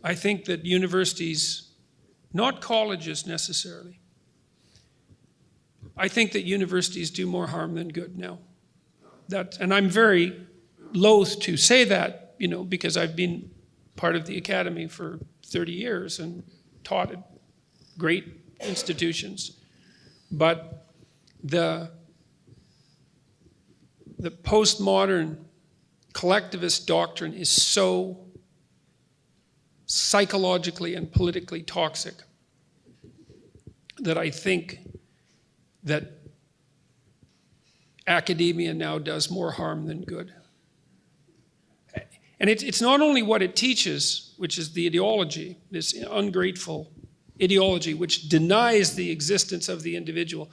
I think that universities, not colleges necessarily, I think that universities do more harm than good now. And I'm very loath to say that, because I've been part of the academy for 30 years and taught at great institutions. But the postmodern collectivist doctrine is so psychologically and politically toxic that I think that academia now does more harm than good. And it's not only what it teaches, which is the ideology, this ungrateful ideology which denies the existence of the individual.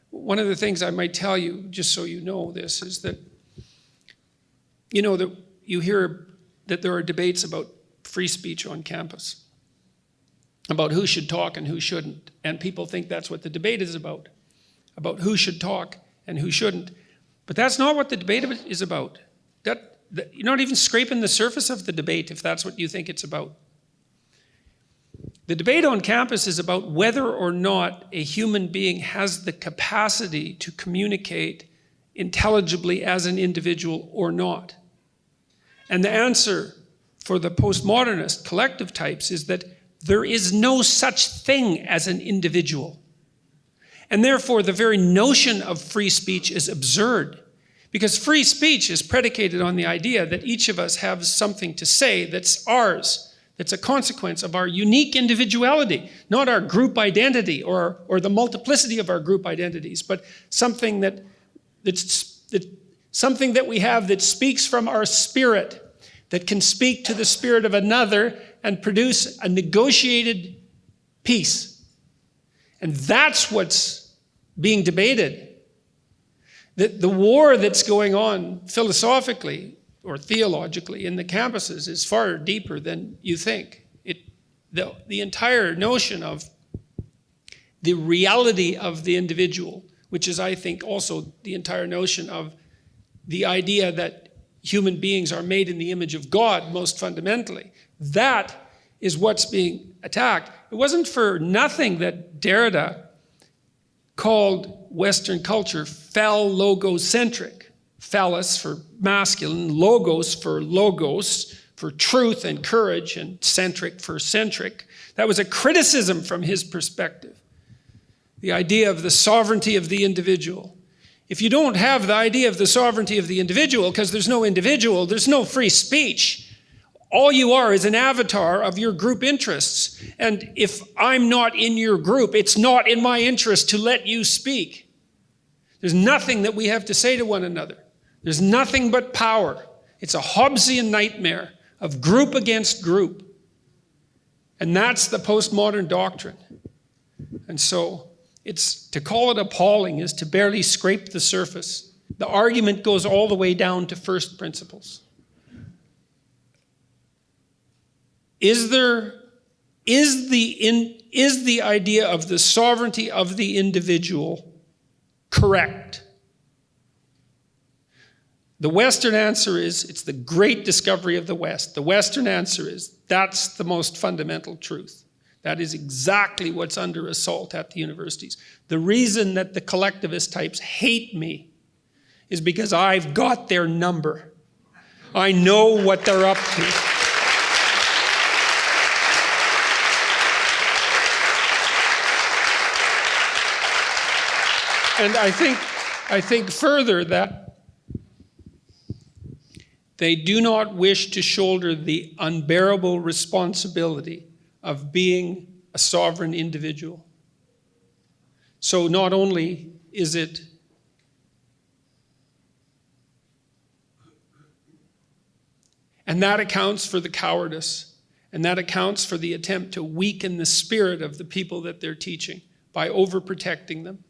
One of the things I might tell you, just so you know this, is that that you hear that there are debates about free speech on campus, about who should talk and who shouldn't. And people think that's what the debate is about who should talk and who shouldn't. But that's not what the debate is about. You're not even scraping the surface of the debate if that's what you think it's about. The debate on campus is about whether or not a human being has the capacity to communicate intelligibly as an individual or not. And the answer for the postmodernist collective types is that there is no such thing as an individual. And therefore, the very notion of free speech is absurd, because free speech is predicated on the idea that each of us has something to say that's ours, that's a consequence of our unique individuality, not our group identity or the multiplicity of our group identities, but something something that we have that speaks from our spirit, that can speak to the spirit of another and produce a negotiated peace. And that's what's being debated. The war that's going on philosophically or theologically in the campuses is far deeper than you think. The entire notion of the reality of the individual, which is, I think, also the entire notion of the idea that human beings are made in the image of God, most fundamentally. That is what's being attacked. It wasn't for nothing that Derrida called Western culture phallogocentric. Phallus for masculine, logos, for truth and courage, and centric for centric. That was a criticism from his perspective. The idea of the sovereignty of the individual. If you don't have the idea of the sovereignty of the individual, because there's no individual, there's no free speech. All you are is an avatar of your group interests. And if I'm not in your group, it's not in my interest to let you speak. There's nothing that we have to say to one another. There's nothing but power. It's a Hobbesian nightmare of group against group. And that's the postmodern doctrine. And so to call it appalling is to barely scrape the surface. The argument goes all the way down to first principles. Is the idea of the sovereignty of the individual correct? The Western answer is, it's the great discovery of the West. The Western answer is, that's the most fundamental truth. That is exactly what's under assault at the universities. The reason that the collectivist types hate me is because I've got their number. I know what they're up to. And I think further that they do not wish to shoulder the unbearable responsibility of being a sovereign individual. So not only is it and that accounts for the cowardice, and that accounts for the attempt to weaken the spirit of the people that they're teaching by overprotecting them,